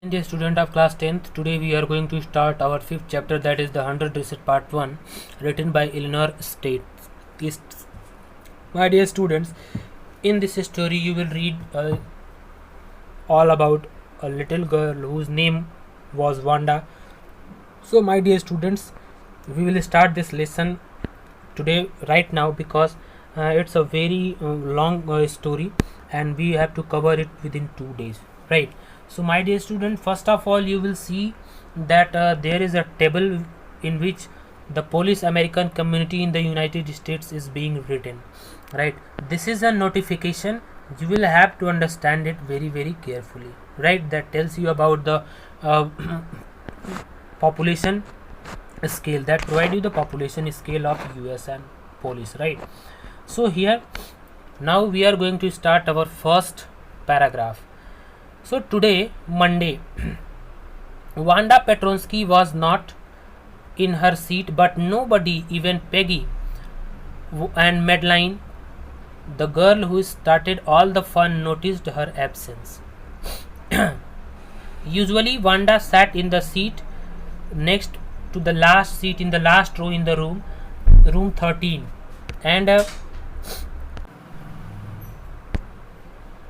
Dear student of class 10th, today we are going to start our fifth chapter, that is the 100 Reset Part 1, written by Eleanor States. My dear students, in this story you will read all about a little girl whose name was Wanda. So my dear students, we will start this lesson today right now because it's a very long story and we have to cover it within 2 days, right? So my dear student, first of all you will see that there is a table in which the Polish American community in the United States is being written, right? This is a notification. You will have to understand it very carefully, right? That tells you about the population scale, that provide you the population scale of US and Polish, right? So here now we are going to start our first paragraph. So today, Monday, Wanda Petronsky was not in her seat, but nobody, even Peggy and Madeline, the girl who started all the fun, noticed her absence. Usually, Wanda sat in the seat next to the last seat in the last row in the room 13, and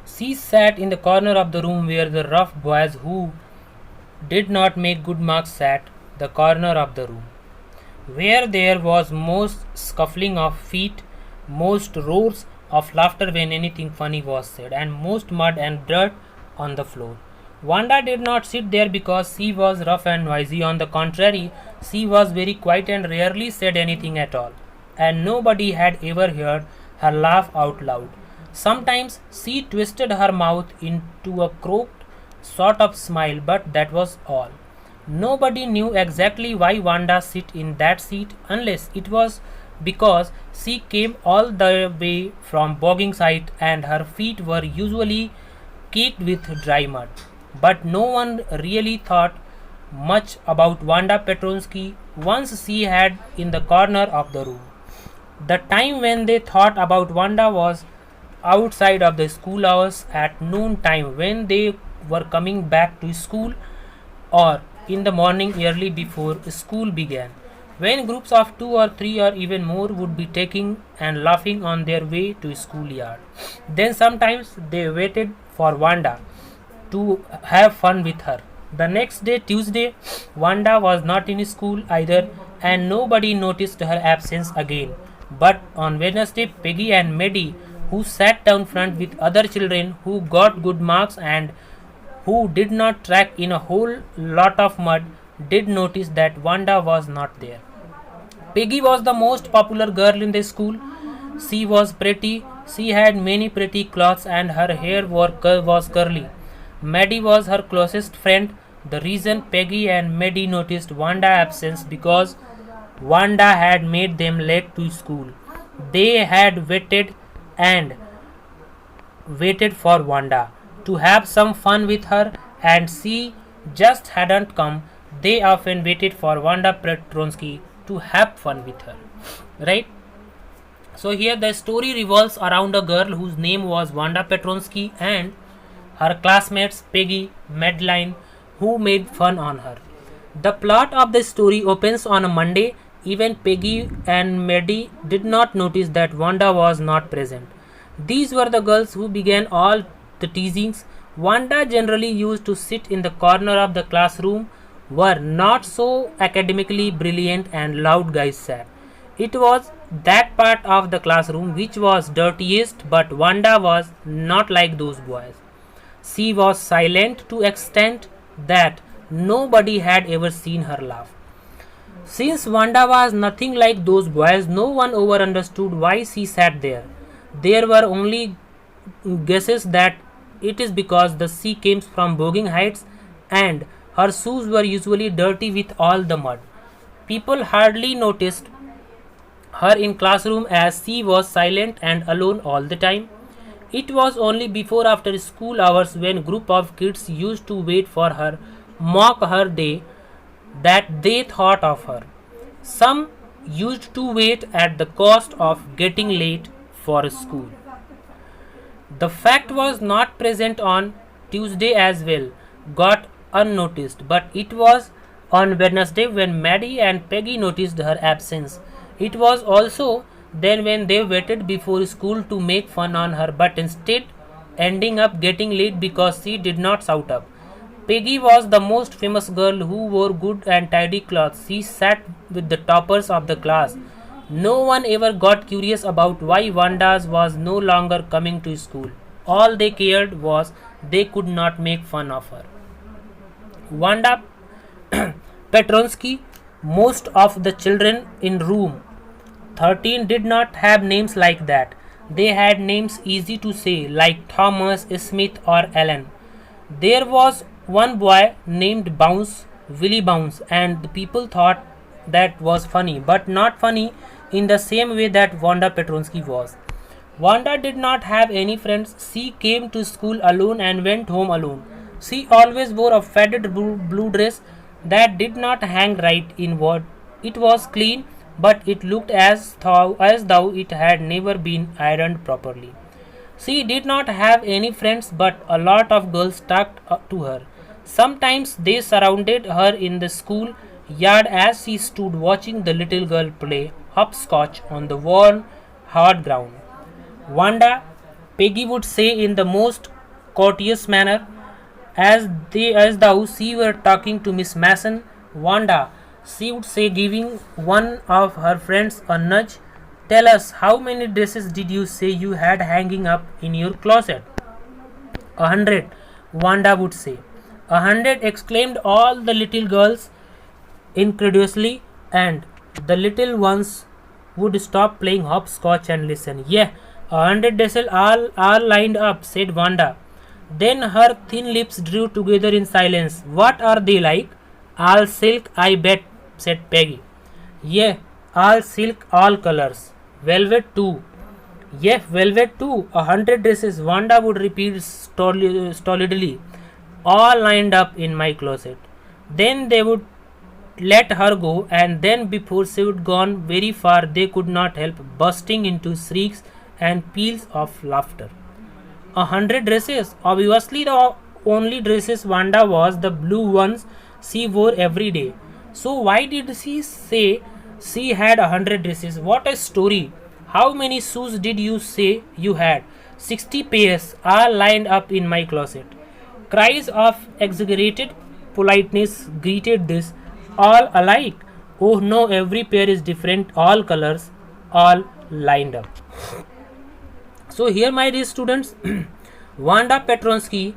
she sat in the corner of the room where the rough boys who did not make good marks sat, the corner of the room, where there was most scuffling of feet, most roars of laughter when anything funny was said, and most mud and dirt on the floor. Wanda did not sit there because she was rough and noisy. On the contrary, she was very quiet and rarely said anything at all, and nobody had ever heard her laugh out loud. Sometimes she twisted her mouth into a crooked sort of smile, but that was all. Nobody knew exactly why Wanda sat in that seat, unless it was because she came all the way from Boggingside and her feet were usually caked with dry mud. But no one really thought much about Wanda Petronsky once she had in the corner of the room. The time when they thought about Wanda was outside of the school hours at noon time, when they were coming back to school, or in the morning early before school began, when groups of 2 or 3 or even more would be taking and laughing on their way to schoolyard. Then sometimes they waited for Wanda to have fun with her. The next day, Tuesday, Wanda was not in school either, and nobody noticed her absence again. But on Wednesday, Peggy and Maddie, who sat down front with other children who got good marks and who did not track in a whole lot of mud, did notice that Wanda was not there. Peggy was the most popular girl in the school. She was pretty, she had many pretty clothes, and her hair was curly. Maddie was her closest friend. The reason Peggy and Maddie noticed Wanda's absence because Wanda had made them late to school. They had waited for Wanda to have some fun with her, and she just hadn't come. They often waited for Wanda Petronsky to have fun with her, right? So here the story revolves around a girl whose name was Wanda Petronsky and her classmates Peggy, Madeline, who made fun on her. The plot of the story opens on a Monday. Even Peggy and Maddie did not notice that Wanda was not present. These were the girls who began all the teasings. Wanda generally used to sit in the corner of the classroom where not so academically brilliant and loud guys sat. It was that part of the classroom which was dirtiest, but Wanda was not like those boys. She was silent to extent that nobody had ever seen her laugh. Since Wanda was nothing like those boys, no one ever understood why she sat there. There were only guesses that it is because the sea came from Bogging Heights and her shoes were usually dirty with all the mud. People hardly noticed her in classroom as she was silent and alone all the time. It was only before after school hours, when group of kids used to wait for her, mock her day, that they thought of her. Some used to wait at the cost of getting late for school. The fact was not present on Tuesday as well, got unnoticed, but it was on Wednesday when Maddie and Peggy noticed her absence. It was also then when they waited before school to make fun on her, but instead ending up getting late because she did not shout up. Peggy was the most famous girl who wore good and tidy clothes. She sat with the toppers of the class. No one ever got curious about why Wanda was no longer coming to school. All they cared was they could not make fun of her. Wanda Petronsky, most of the children in room 13 did not have names like that. They had names easy to say, like Thomas, Smith, or Alan. There was one boy named Bounce, Willie Bounce, and the people thought that was funny, but not funny in the same way that Wanda Petronsky was. Wanda did not have any friends. She came to school alone and went home alone. She always wore a faded blue dress that did not hang right inward. It was clean, but it looked as though it had never been ironed properly. She did not have any friends, but a lot of girls talked to her. Sometimes they surrounded her in the school yard as she stood watching the little girl play hopscotch on the worn, hard ground. Wanda, Peggy would say in the most courteous manner, as though she were talking to Miss Mason. Wanda, she would say, giving one of her friends a nudge, tell us how many dresses did you say you had hanging up in your closet? 100, Wanda would say. 100, exclaimed all the little girls incredulously, and the little ones would stop playing hopscotch and listen. Yeah, 100 dresses all lined up, said Wanda. Then her thin lips drew together in silence. What are they like? All silk, I bet, said Peggy. Yeah, all silk, all colors. Velvet too. Yeah, velvet too. 100 dresses, Wanda would repeat stolidly, all lined up in my closet. Then they would let her go, and then before she had gone very far, they could not help bursting into shrieks and peals of laughter. 100 dresses. Obviously, the only dresses Wanda was the blue ones she wore every day. So, why did she say she had 100 dresses? What a story! How many shoes did you say you had? 60 pairs, all lined up in my closet. Cries of exaggerated politeness greeted this, all alike. Oh no, every pair is different, all colors, all lined up. So here, my dear students, Wanda Petronsky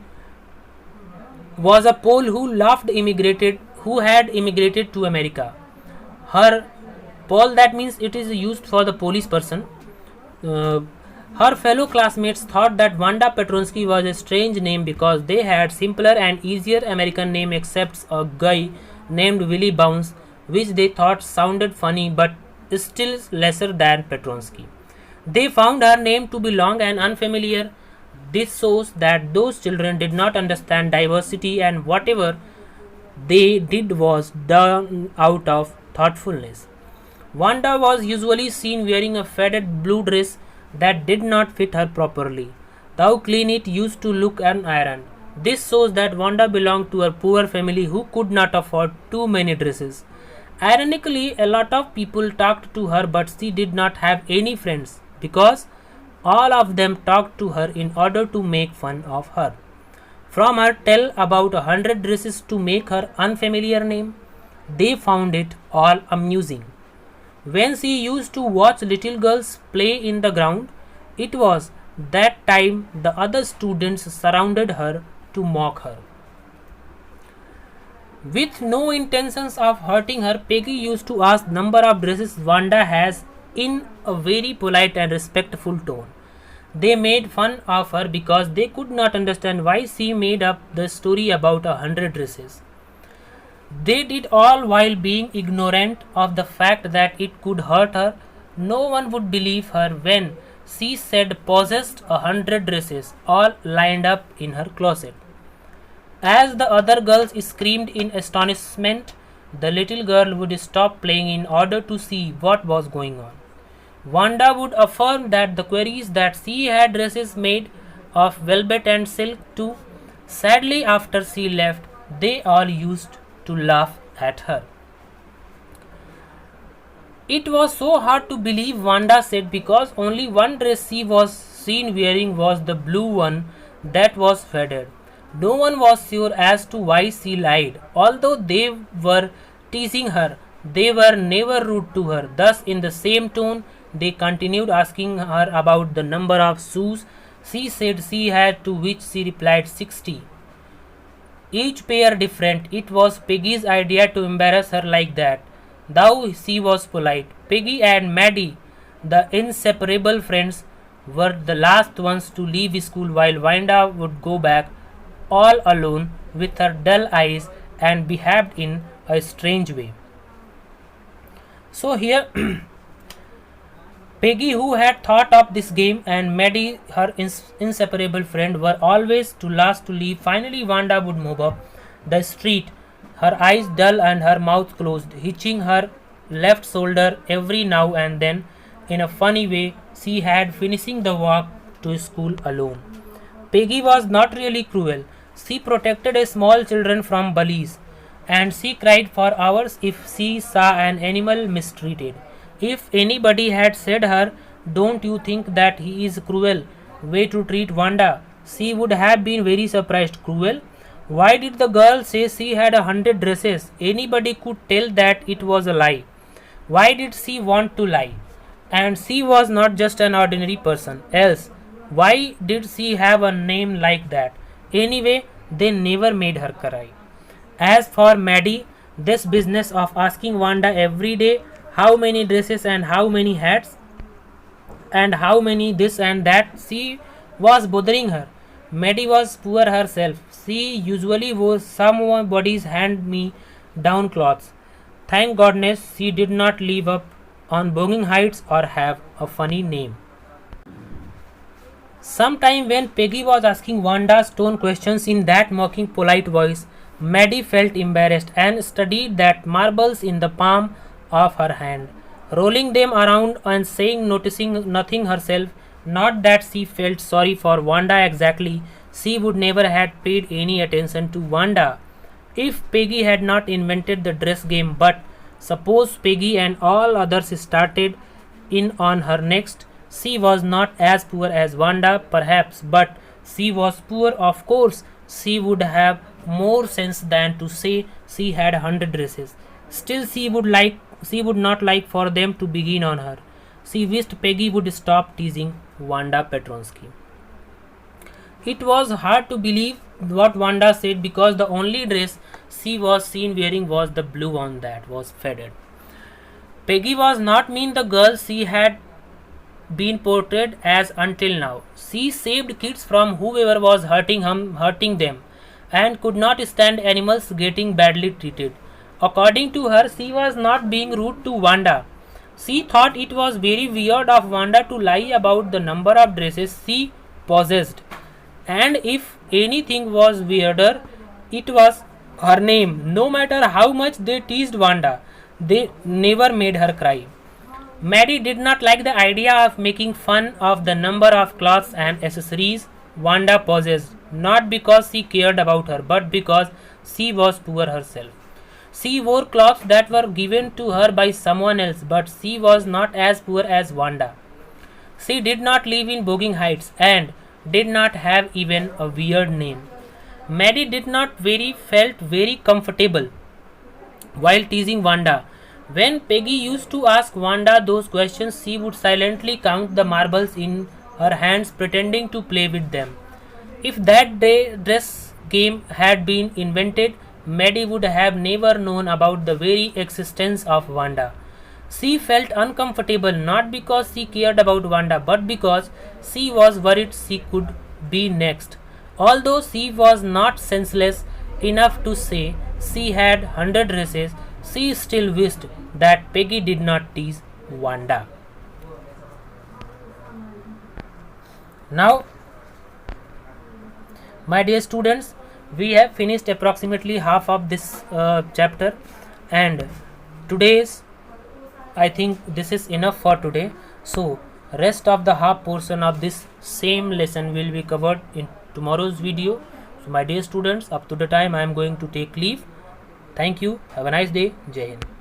was a Pole who had immigrated to America. Her Pole, that means it is used for the police person. Uh, Her fellow classmates thought that Wanda Petronsky was a strange name because they had simpler and easier American name except a guy named Willie Bounce, which they thought sounded funny but still lesser than Petronsky. They found her name to be long and unfamiliar. This shows that those children did not understand diversity, and whatever they did was done out of thoughtfulness. Wanda was usually seen wearing a faded blue dress that did not fit her properly. How clean it used to look and ironed. This shows that Wanda belonged to a poor family who could not afford too many dresses. Ironically, a lot of people talked to her, but she did not have any friends because all of them talked to her in order to make fun of her. From her tell about 100 dresses to make her unfamiliar name, they found it all amusing. When she used to watch little girls play in the ground, it was that time the other students surrounded her to mock her. With no intentions of hurting her, Peggy used to ask number of dresses Wanda has in a very polite and respectful tone. They made fun of her because they could not understand why she made up the story about 100 dresses. They did all while being ignorant of the fact that it could hurt her. No one would believe her when she said possessed 100 dresses all lined up in her closet. As the other girls screamed in astonishment, the little girl would stop playing in order to see what was going on. Wanda would affirm that the queries that she had dresses made of velvet and silk too. Sadly, after she left, They all used to laugh at her. It was so hard to believe, Wanda said, because only one dress she was seen wearing was the blue one that was faded. No one was sure as to why she lied. Although they were teasing her, they were never rude to her. Thus, in the same tone, they continued asking her about the number of shoes she said she had, to which she replied 60. Each pair different. It was Peggy's idea to embarrass her like that. Though she was polite, Peggy and Maddie, the inseparable friends, were the last ones to leave school, while Wanda would go back all alone with her dull eyes and behaved in a strange way. So here Peggy, who had thought of this game, and Maddie, her inseparable friend, were always too last to leave. Finally, Wanda would move up the street, her eyes dull and her mouth closed, hitching her left shoulder every now and then in a funny way. She had finishing the walk to school alone. Peggy was not really cruel. She protected a small children from bullies, and she cried for hours if she saw an animal mistreated. If anybody had said her, "Don't you think that he is cruel way to treat Wanda?" she would have been very surprised. Cruel? Why did the girl say she had 100 dresses? Anybody could tell that it was a lie. Why did she want to lie? And she was not just an ordinary person. Else, why did she have a name like that? Anyway, they never made her cry. As for Maddie, this business of asking Wanda every day how many dresses and how many hats and how many this and that, she was bothering her. Maddie was poor herself. She usually wore somebody's hand me down clothes. Thank goodness she did not live up on Bogging Heights or have a funny name. Sometime when Peggy was asking Wanda stone questions in that mocking polite voice, Maddie felt embarrassed and studied that marbles in the palm of her hand, rolling them around and saying, noticing nothing herself. Not that she felt sorry for Wanda exactly. She would never have paid any attention to Wanda if Peggy had not invented the dress game. But suppose Peggy and all others started in on her next. She was not as poor as Wanda, perhaps, but she was poor, of course. She would have more sense than to say she had 100 dresses. Still, she would not like for them to begin on her. She wished Peggy would stop teasing Wanda Petronsky. It was hard to believe what Wanda said, because the only dress she was seen wearing was the blue one that was faded. Peggy was not mean the girl she had been portrayed as until now. She saved kids from whoever was hurting them, and could not stand animals getting badly treated. According to her, she was not being rude to Wanda. She thought it was very weird of Wanda to lie about the number of dresses she possessed. And if anything was weirder, it was her name. No matter how much they teased Wanda, they never made her cry. Maddie did not like the idea of making fun of the number of clothes and accessories Wanda possessed, not because she cared about her, but because she was poor herself. She wore clothes that were given to her by someone else, but she was not as poor as Wanda. She did not live in Bogging Heights and did not have even a weird name. Maddie did not felt very comfortable while teasing Wanda. When Peggy used to ask Wanda those questions, she would silently count the marbles in her hands, pretending to play with them. If that dress game had been invented, Maddie would have never known about the very existence of Wanda. She felt uncomfortable not because she cared about Wanda, but because she was worried she could be next. Although she was not senseless enough to say she had 100 dresses, she still wished that Peggy did not tease Wanda. Now, my dear students, we have finished approximately half of this chapter, and today's, I think this is enough for today. So rest of the half portion of this same lesson will be covered in tomorrow's video. So my dear students, up to the time I am going to take leave. Thank you. Have a nice day. Jai Hind.